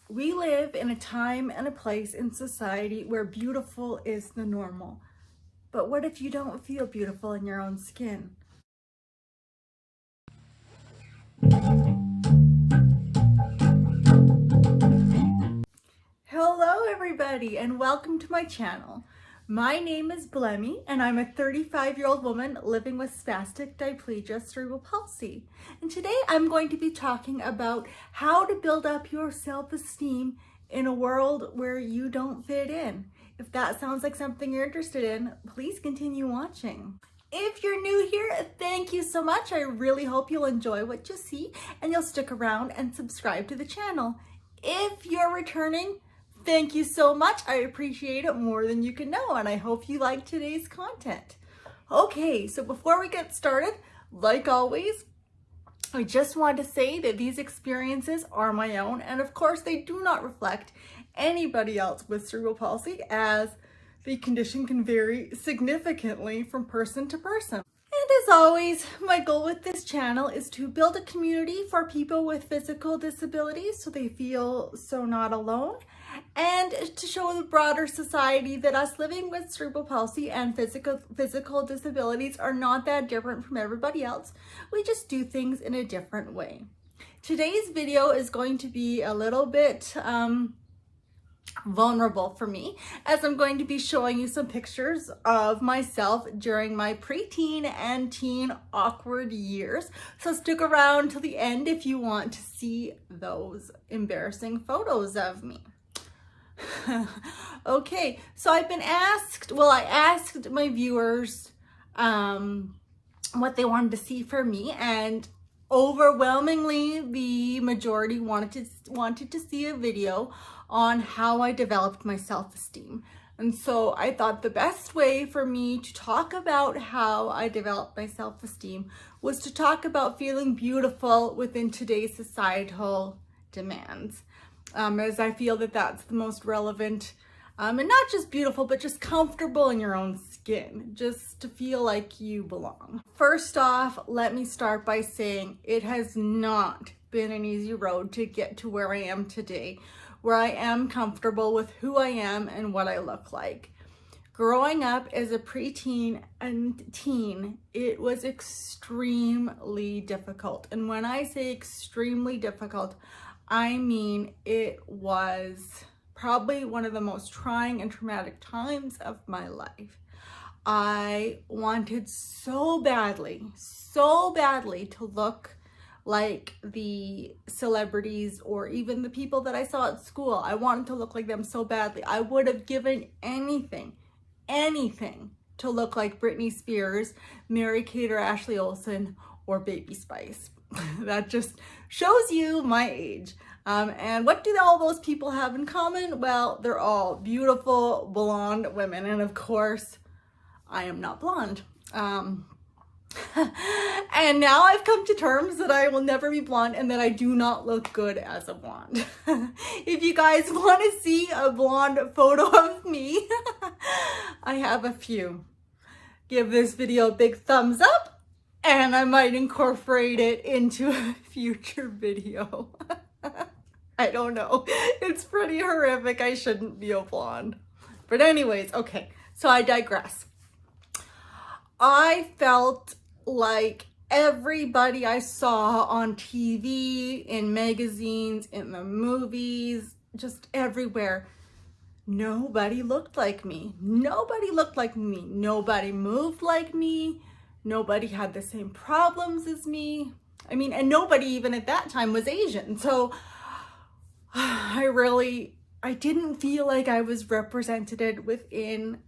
We live in a time and a place in society where beautiful is the normal. But what if you don't feel beautiful in your own skin? Hello everybody and welcome to my channel. My name is Blemmy and I'm a 35-year-old woman living with spastic diplegia cerebral palsy. And today I'm going to be talking about how to build up your self-esteem in a world where you don't fit in. If that sounds like something you're interested in, please continue watching. If you're new here, thank you so much. I really hope you'll enjoy what you see and you'll stick around and subscribe to the channel. If you're returning, thank you so much. I appreciate it more than you can know, and I hope you like today's content. Okay, so before we get started, like always, I just want to say that these experiences are my own, and of course they do not reflect anybody else with cerebral palsy, as the condition can vary significantly from person to person. And as always, my goal with this channel is to build a community for people with physical disabilities so they feel so not alone, and to show the broader society that us living with cerebral palsy and physical disabilities are not that different from everybody else. We just do things in a different way. Today's video is going to be a little bit vulnerable for me, as I'm going to be showing you some pictures of myself during my preteen and teen awkward years. So stick around till the end if you want to see those embarrassing photos of me. Okay, so I've been asked, I asked my viewers what they wanted to see from me, and overwhelmingly the majority wanted to see a video on how I developed my self-esteem. And so I thought the best way for me to talk about how I developed my self-esteem was to talk about feeling beautiful within today's societal demands, as I feel that that's the most relevant, and not just beautiful, but just comfortable in your own skin, just to feel like you belong. First off, let me start by saying it has not been an easy road to get to where I am today, where I am comfortable with who I am and what I look like. Growing up as a preteen and teen, it was extremely difficult. And when I say extremely difficult, I mean it was probably one of the most trying and traumatic times of my life. I wanted so badly to look like the celebrities or even the people that I saw at school. I wanted to look like them so badly. I would have given anything to look like Britney Spears, Mary-Kate or Ashley Olsen, or Baby Spice. That just shows you my age. And what do all those people have in common? Well, they're all beautiful blonde women. And of course, I am not blonde. And now I've come to terms that I will never be blonde and that I do not look good as a blonde. If you guys want to see a blonde photo of me, I have a few. Give this video a big thumbs up and I might incorporate it into a future video. I don't know. It's pretty horrific. I shouldn't be a blonde. But anyways, okay, so I digress. I felt like everybody I saw on TV, in magazines, in the movies, just everywhere, nobody looked like me. Nobody looked like me. Nobody moved like me. Nobody had the same problems as me. I mean, and nobody even at that time was Asian. So I didn't feel like I was represented within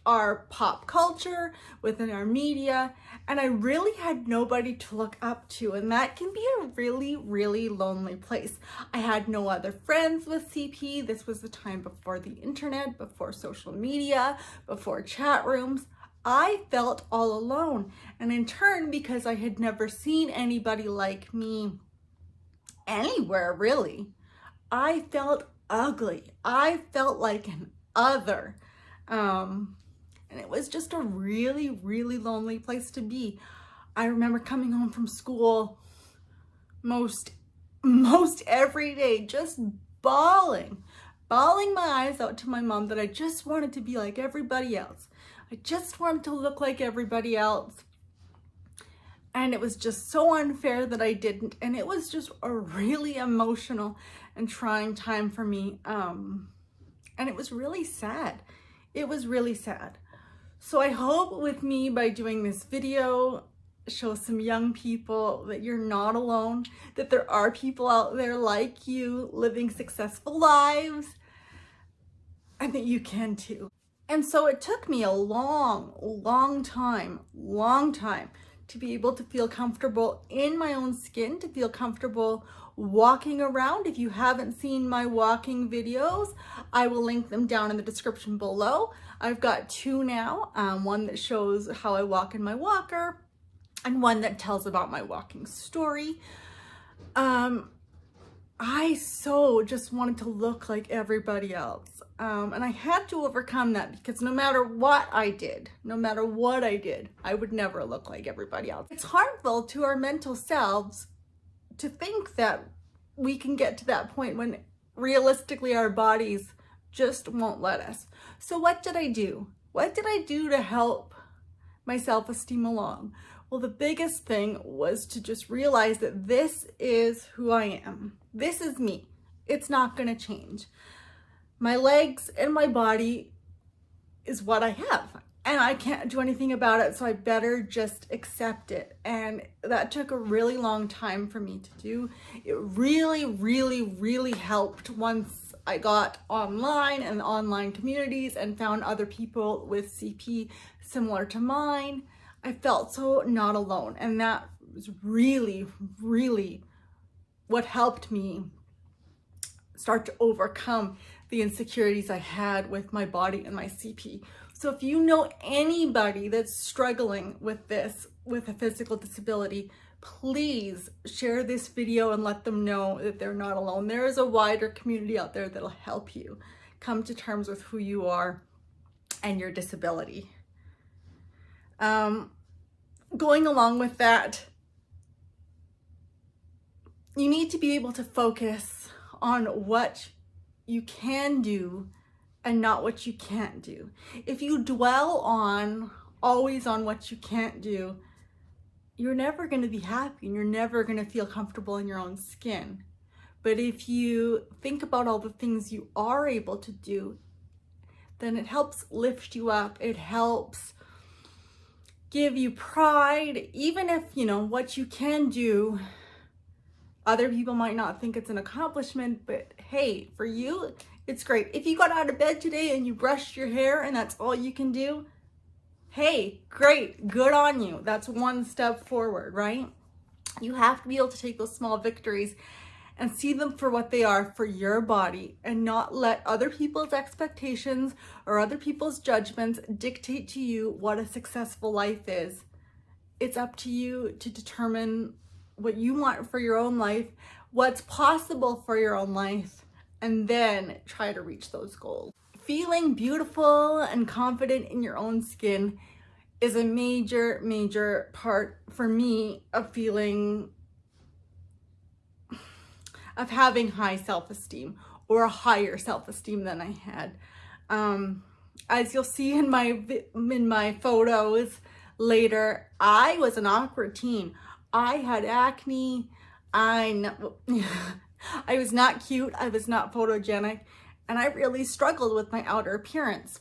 our pop culture, within our media, and I really had nobody to look up to, and that can be a really, really lonely place. I had no other friends with CP. This was the time before the internet, before social media, before chat rooms. I felt all alone, and in turn, because I had never seen anybody like me anywhere really, I felt ugly. I felt like an other. And it was just a really, really lonely place to be. I remember coming home from school most every day, just bawling my eyes out to my mom that I just wanted to be like everybody else. I just wanted to look like everybody else. And it was just so unfair that I didn't. And it was just a really emotional and trying time for me. And it was really sad. It was really sad. So I hope with me, by doing this video, show some young people that you're not alone, that there are people out there like you living successful lives, and that you can too. And so it took me a long time to be able to feel comfortable in my own skin, to feel comfortable walking around. If you haven't seen my walking videos, I will link them down in the description below. I've got two now, one that shows how I walk in my walker and one that tells about my walking story. I so just wanted to look like everybody else. And I had to overcome that, because no matter what I did, I would never look like everybody else. It's harmful to our mental selves to think that we can get to that point when realistically our bodies just won't let us. So what did I do? What did I do to help my self-esteem along? Well, the biggest thing was to just realize that this is who I am. This is me. It's not going to change. My legs and my body is what I have, and I can't do anything about it, so I better just accept it. And that took a really long time for me to do. It really helped once I got online and online communities and found other people with CP similar to mine. I felt so not alone, and that was really what helped me start to overcome the insecurities I had with my body and my CP. So if you know anybody that's struggling with this, with a physical disability, please share this video and let them know that they're not alone. There is a wider community out there that'll help you come to terms with who you are and your disability. Going along with that, you need to be able to focus on what you can do and not what you can't do. If you dwell always on what you can't do, you're never going to be happy and you're never going to feel comfortable in your own skin. But if you think about all the things you are able to do, then it helps lift you up. It helps give you pride, even if, what you can do, other people might not think it's an accomplishment, but hey, for you, it's great. If you got out of bed today and you brushed your hair and that's all you can do, hey, great, good on you. That's one step forward, right? You have to be able to take those small victories and see them for what they are for your body, and not let other people's expectations or other people's judgments dictate to you what a successful life is. It's up to you to determine what you want for your own life, what's possible for your own life, and then try to reach those goals. Feeling beautiful and confident in your own skin is a major part for me of having high self-esteem, or a higher self-esteem than I had. As you'll see in my photos later, I was an awkward teen. I had acne. I was not cute. I was not photogenic, and I really struggled with my outer appearance.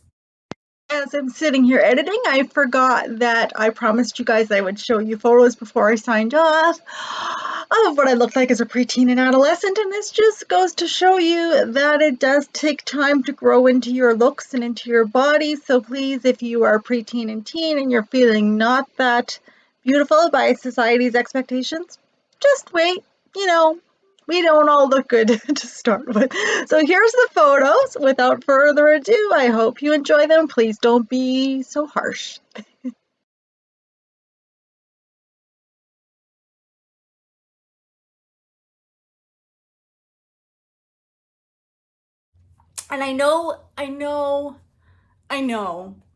As I'm sitting here editing, I forgot that I promised you guys I would show you photos before I signed off of what I looked like as a preteen and adolescent, and this just goes to show you that it does take time to grow into your looks and into your body. So please, if you are preteen and teen and you're feeling not that beautiful by society's expectations, just wait. We don't all look good to start with. So here's the photos. Without further ado, I hope you enjoy them. Please don't be so harsh. And I know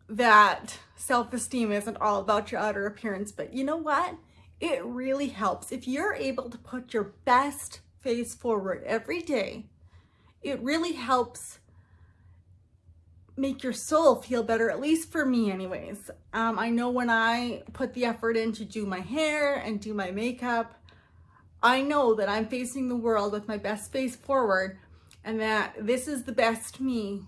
that self-esteem isn't all about your outer appearance, but you know what? It really helps. If you're able to put your best face forward every day, it really helps make your soul feel better, at least for me anyways. I know when I put the effort in to do my hair and do my makeup, I know that I'm facing the world with my best face forward and that this is the best me.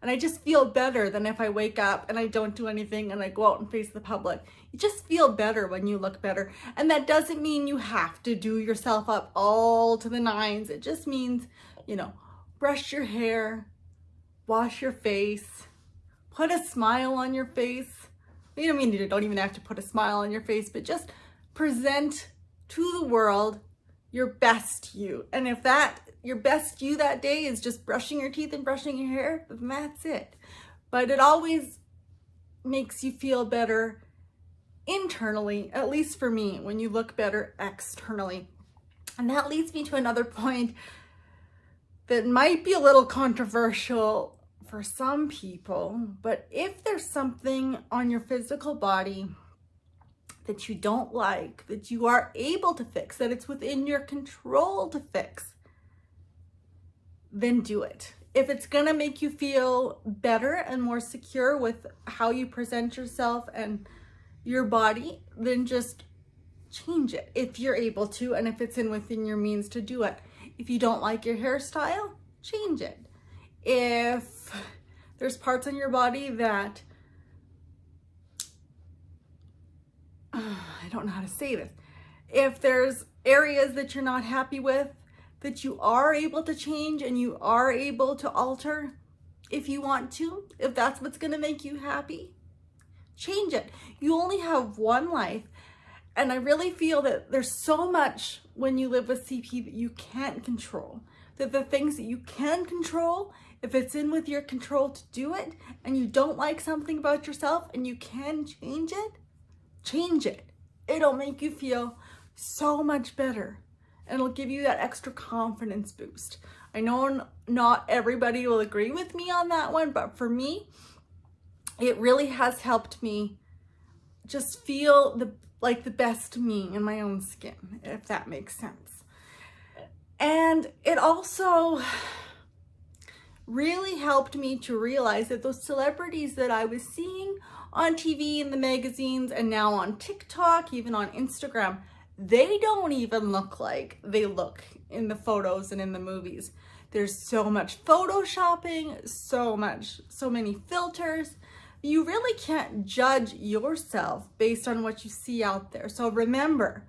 And I just feel better than if I wake up and I don't do anything and I go out and face the public. You just feel better when you look better. And that doesn't mean you have to do yourself up all to the nines. It just means, you know, brush your hair, wash your face, put a smile on your face. You don't even have to put a smile on your face, but just present to the world your best you. And if that your best you that day is just brushing your teeth and brushing your hair, then that's it. But it always makes you feel better internally, at least for me, when you look better externally. And that leads me to another point that might be a little controversial for some people, but if there's something on your physical body that you don't like, that you are able to fix, that it's within your control to fix, then do it. If it's gonna make you feel better and more secure with how you present yourself and your body, then just change it if you're able to, and if it's within your means to do it. If you don't like your hairstyle, change it. If there's parts on your body that, I don't know how to say this. If there's areas that you're not happy with, that you are able to change and you are able to alter if you want to, if that's what's gonna make you happy, change it. You only have one life. And I really feel that there's so much when you live with CP that you can't control. That the things that you can control, if it's with your control to do it, and you don't like something about yourself and you can change it, change it. It'll make you feel so much better. And it'll give you that extra confidence boost. I know not everybody will agree with me on that one, but for me, it really has helped me just feel like the best me in my own skin, if that makes sense. And it also really helped me to realize that those celebrities that I was seeing on TV and the magazines and now on TikTok, even on Instagram, they don't even look like they look in the photos and in the movies. There's so much photoshopping, so many filters. You really can't judge yourself based on what you see out there. So remember,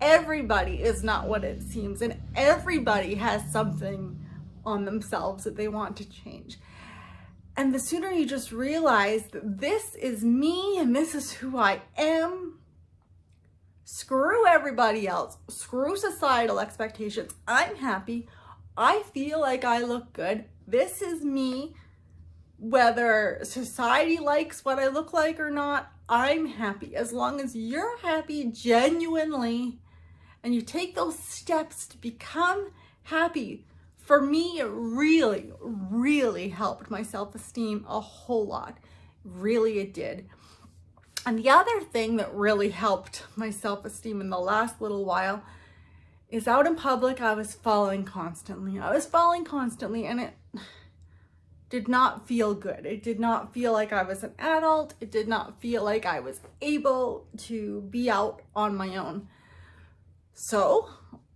everybody is not what it seems, and everybody has something on themselves that they want to change. And the sooner you just realize that this is me and this is who I am, screw everybody else, screw societal expectations. I'm happy. I feel like I look good. This is me. Whether society likes what I look like or not, I'm happy. As long as you're happy genuinely and you take those steps to become happy. For me, it really, really helped my self-esteem a whole lot. Really, it did. And the other thing that really helped my self-esteem in the last little while is out in public, I was falling constantly. And it did not feel good. It did not feel like I was an adult. It did not feel like I was able to be out on my own. So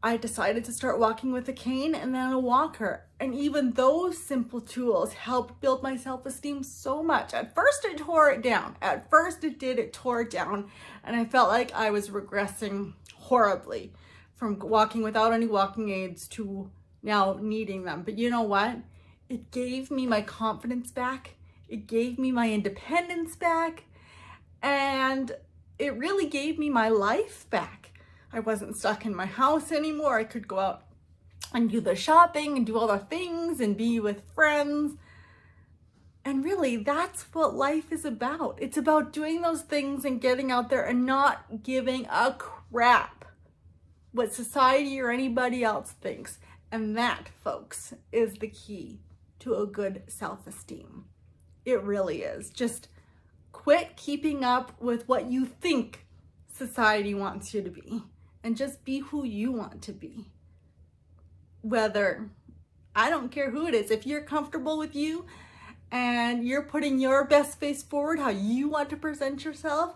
I decided to start walking with a cane and then a walker. And even those simple tools helped build my self-esteem so much. At first it tore it down. It tore it down. And I felt like I was regressing horribly from walking without any walking aids to now needing them. But you know what? It gave me my confidence back. It gave me my independence back. And it really gave me my life back. I wasn't stuck in my house anymore. I could go out and do the shopping and do all the things and be with friends. And really, that's what life is about. It's about doing those things and getting out there and not giving a crap what society or anybody else thinks. And that, folks, is the key to a good self-esteem. It really is. Just quit keeping up with what you think society wants you to be and just be who you want to be. Whether I don't care who it is. If you're comfortable with you and you're putting your best face forward, how you want to present yourself,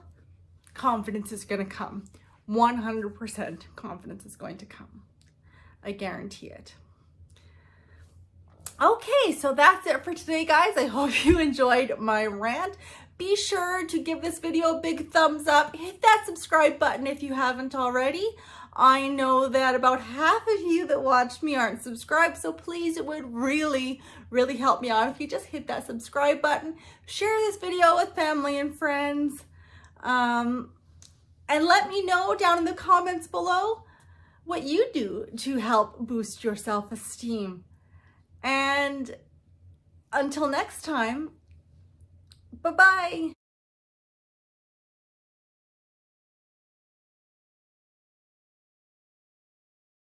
confidence is going to come. 100% confidence is going to come. I guarantee it. Okay, so that's it for today, guys. I hope you enjoyed my rant. Be sure to give this video a big thumbs up. Hit that subscribe button if you haven't already. I know that about half of you that watch me aren't subscribed, so please, it would really, really help me out if you just hit that subscribe button. Share this video with family and friends. And let me know down in the comments below what you do to help boost your self-esteem. And until next time, bye-bye.